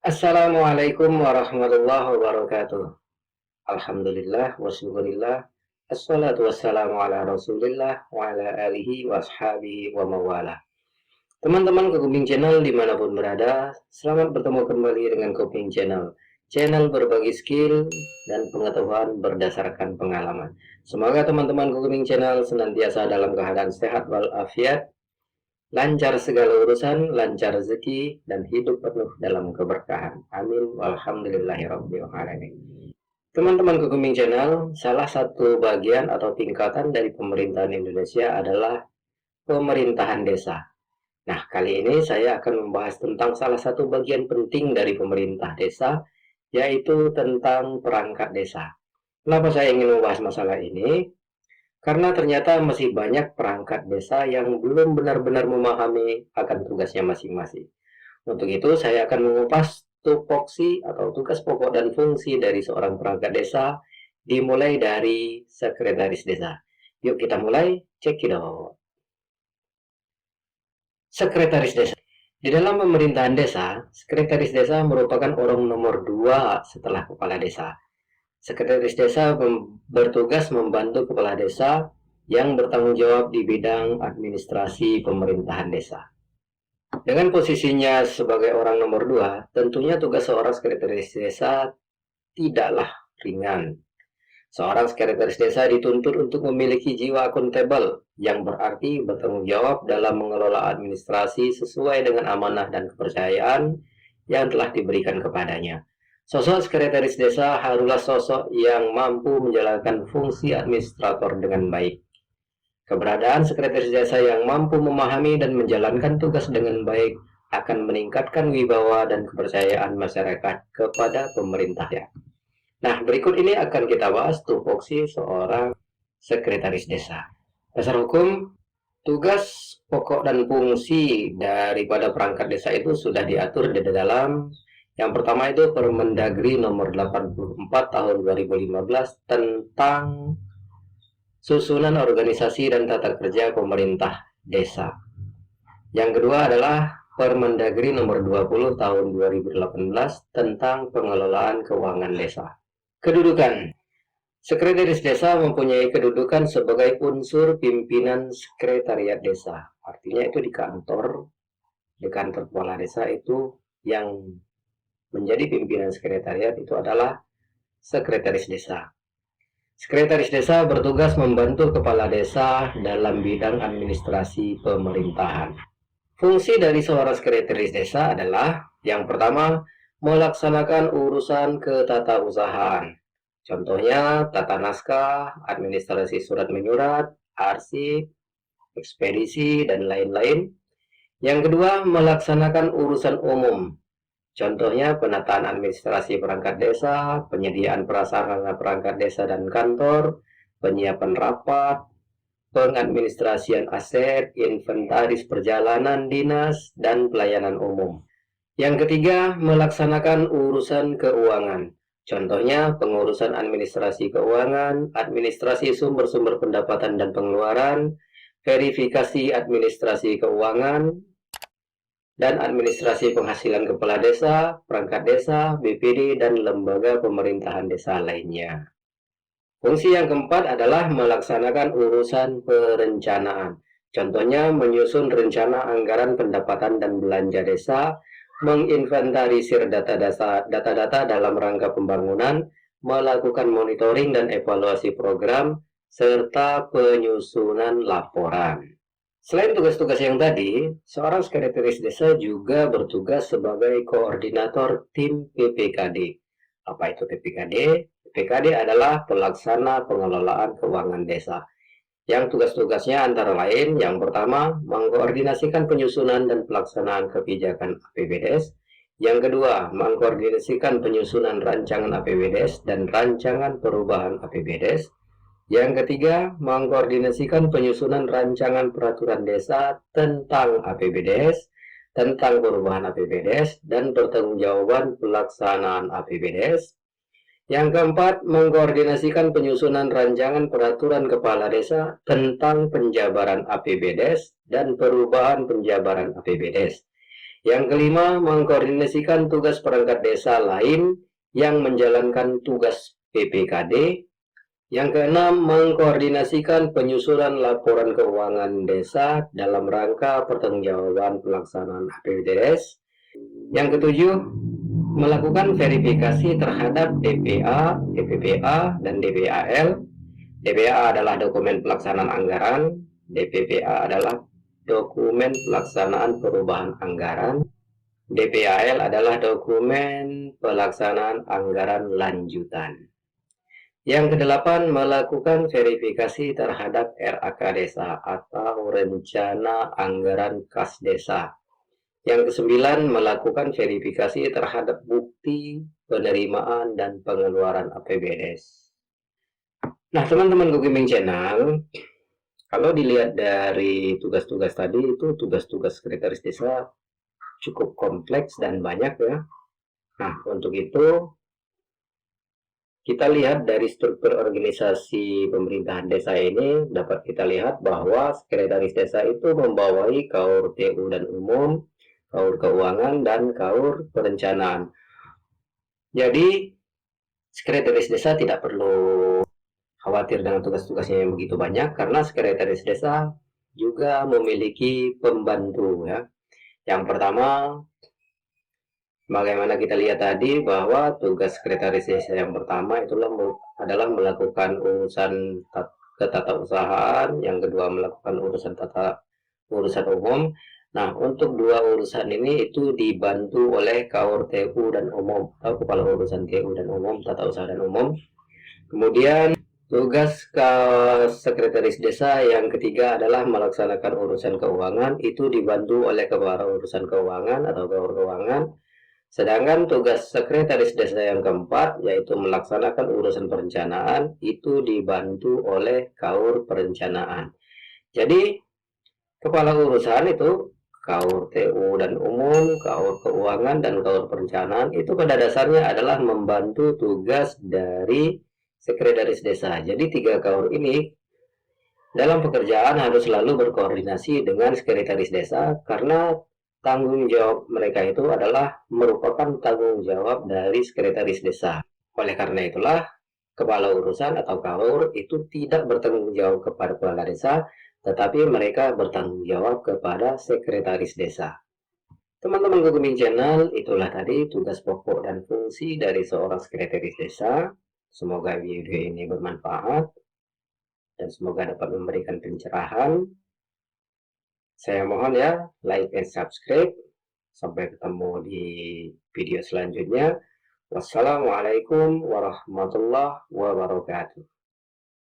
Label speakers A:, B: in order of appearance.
A: Assalamualaikum warahmatullahi wabarakatuh. Alhamdulillah wa syukurillah. Assalatu wassalamu ala rasulillah wa ala alihi wa ashabihi wa mawala. Teman-teman Kuping Channel dimanapun berada, selamat bertemu kembali dengan Kuping Channel. Channel berbagi skill dan pengetahuan berdasarkan pengalaman. Semoga teman-teman Kuping Channel senantiasa dalam keadaan sehat walafiat, lancar segala urusan, lancar rezeki, dan hidup penuh dalam keberkahan. Amin. Walhamdulillahirabbil alamin. Teman-teman Keguming Channel, salah satu bagian atau tingkatan dari pemerintahan Indonesia adalah pemerintahan desa. Nah, kali ini saya akan membahas tentang salah satu bagian penting dari pemerintah desa, yaitu tentang perangkat desa. Kenapa saya ingin membahas masalah ini? Karena ternyata masih banyak perangkat desa yang belum benar-benar memahami akan tugasnya masing-masing. Untuk itu, saya akan mengupas tupoksi atau tugas pokok dan fungsi dari seorang perangkat desa, dimulai dari sekretaris desa. Yuk kita mulai, cekidot. Sekretaris desa. Di dalam pemerintahan desa, sekretaris desa merupakan orang nomor 2 setelah kepala desa. Sekretaris desa bertugas membantu kepala desa yang bertanggung jawab di bidang administrasi pemerintahan desa. Dengan posisinya sebagai orang nomor 2, tentunya tugas seorang sekretaris desa tidaklah ringan. Seorang sekretaris desa dituntut untuk memiliki jiwa akuntabel, yang berarti bertanggung jawab dalam mengelola administrasi sesuai dengan amanah dan kepercayaan yang telah diberikan kepadanya. Sosok sekretaris desa haruslah sosok yang mampu menjalankan fungsi administrator dengan baik. Keberadaan sekretaris desa yang mampu memahami dan menjalankan tugas dengan baik akan meningkatkan wibawa dan kepercayaan masyarakat kepada pemerintah. Nah, berikut ini akan kita bahas tupoksi seorang sekretaris desa. Dasar hukum, tugas pokok dan fungsi daripada perangkat desa itu sudah diatur di dalam yang pertama itu Permendagri nomor 84 tahun 2015 tentang susunan organisasi dan tata kerja pemerintah desa. Yang kedua adalah Permendagri nomor 20 tahun 2018 tentang pengelolaan keuangan desa. Kedudukan. Sekretaris desa mempunyai kedudukan sebagai unsur pimpinan sekretariat desa. Artinya itu di kantor kepala desa itu yang menjadi pimpinan sekretariat itu adalah sekretaris desa. Sekretaris desa bertugas membantu kepala desa dalam bidang administrasi pemerintahan. Fungsi dari seorang sekretaris desa adalah yang pertama, melaksanakan urusan ketatausahaan. Contohnya tata naskah, administrasi surat menyurat, arsip, ekspedisi, dan lain-lain. Yang kedua, melaksanakan urusan umum. Contohnya penataan administrasi perangkat desa, penyediaan prasarana perangkat desa dan kantor, penyiapan rapat, pengadministrasian aset, inventaris perjalanan dinas, dan pelayanan umum. Yang ketiga, melaksanakan urusan keuangan. Contohnya pengurusan administrasi keuangan, administrasi sumber-sumber pendapatan dan pengeluaran, verifikasi administrasi keuangan, dan administrasi penghasilan kepala desa, perangkat desa, BPD, dan lembaga pemerintahan desa lainnya. Fungsi yang keempat adalah melaksanakan urusan perencanaan. Contohnya menyusun rencana anggaran pendapatan dan belanja desa, menginventarisir data-data dalam rangka pembangunan, melakukan monitoring dan evaluasi program, serta penyusunan laporan. Selain tugas-tugas yang tadi, seorang sekretaris desa juga bertugas sebagai koordinator tim PPKD. Apa itu PPKD? PPKD adalah pelaksana pengelolaan keuangan desa. Yang tugas-tugasnya antara lain, yang pertama, mengkoordinasikan penyusunan dan pelaksanaan kebijakan APBDes. Yang kedua, mengkoordinasikan penyusunan rancangan APBDes dan rancangan perubahan APBDes. Yang ketiga, mengkoordinasikan penyusunan rancangan peraturan desa tentang APBDes, tentang perubahan APBDes, dan pertanggungjawaban pelaksanaan APBDes. Yang keempat, mengkoordinasikan penyusunan rancangan peraturan kepala desa tentang penjabaran APBDes dan perubahan penjabaran APBDes. Yang kelima, mengkoordinasikan tugas perangkat desa lain yang menjalankan tugas PPKD. Yang keenam, mengkoordinasikan penyusunan laporan keuangan desa dalam rangka pertanggungjawaban pelaksanaan APBDes. Yang ketujuh, melakukan verifikasi terhadap DPA, DPPA, dan DPAL. DPA adalah dokumen pelaksanaan anggaran, DPPA adalah dokumen pelaksanaan perubahan anggaran, DPAL adalah dokumen pelaksanaan anggaran lanjutan. Yang kedelapan, melakukan verifikasi terhadap RAK desa atau Rencana Anggaran Kas Desa. Yang kesembilan, melakukan verifikasi terhadap bukti penerimaan dan pengeluaran APBDes. Nah, teman-teman Gugiming Channel, kalau dilihat dari tugas-tugas tadi, itu tugas-tugas sekretaris desa cukup kompleks dan banyak ya. Nah, untuk itu kita lihat dari struktur organisasi pemerintahan desa ini, dapat kita lihat bahwa sekretaris desa itu membawahi KAUR TU dan umum, KAUR keuangan, dan KAUR perencanaan. Jadi, sekretaris desa tidak perlu khawatir dengan tugas-tugasnya yang begitu banyak, karena sekretaris desa juga memiliki pembantu ya. Yang pertama, bagaimana kita lihat tadi bahwa tugas sekretaris desa yang pertama adalah melakukan urusan ketatausahaan, yang kedua melakukan urusan umum. Nah, untuk dua urusan ini itu dibantu oleh KAUR TU dan umum atau kepala urusan TU dan umum, tata usaha dan umum. Kemudian tugas sekretaris desa yang ketiga adalah melaksanakan urusan keuangan, itu dibantu oleh kepala urusan keuangan atau KAUR keuangan. Sedangkan tugas sekretaris desa yang keempat, yaitu melaksanakan urusan perencanaan, itu dibantu oleh KAUR perencanaan. Jadi, kepala urusan itu KAUR TU dan umum, KAUR keuangan, dan KAUR perencanaan itu pada dasarnya adalah membantu tugas dari sekretaris desa. Jadi, tiga KAUR ini dalam pekerjaan harus selalu berkoordinasi dengan sekretaris desa, karena tanggung jawab mereka itu adalah merupakan tanggung jawab dari sekretaris desa. Oleh karena itulah, kepala urusan atau KAUR itu tidak bertanggung jawab kepada kepala desa, tetapi mereka bertanggung jawab kepada sekretaris desa. Teman-teman Guguming Channel, itulah tadi tugas pokok dan fungsi dari seorang sekretaris desa. Semoga video ini bermanfaat dan semoga dapat memberikan pencerahan. Saya mohon ya, like and subscribe. Sampai ketemu di video selanjutnya. Wassalamualaikum warahmatullahi wabarakatuh.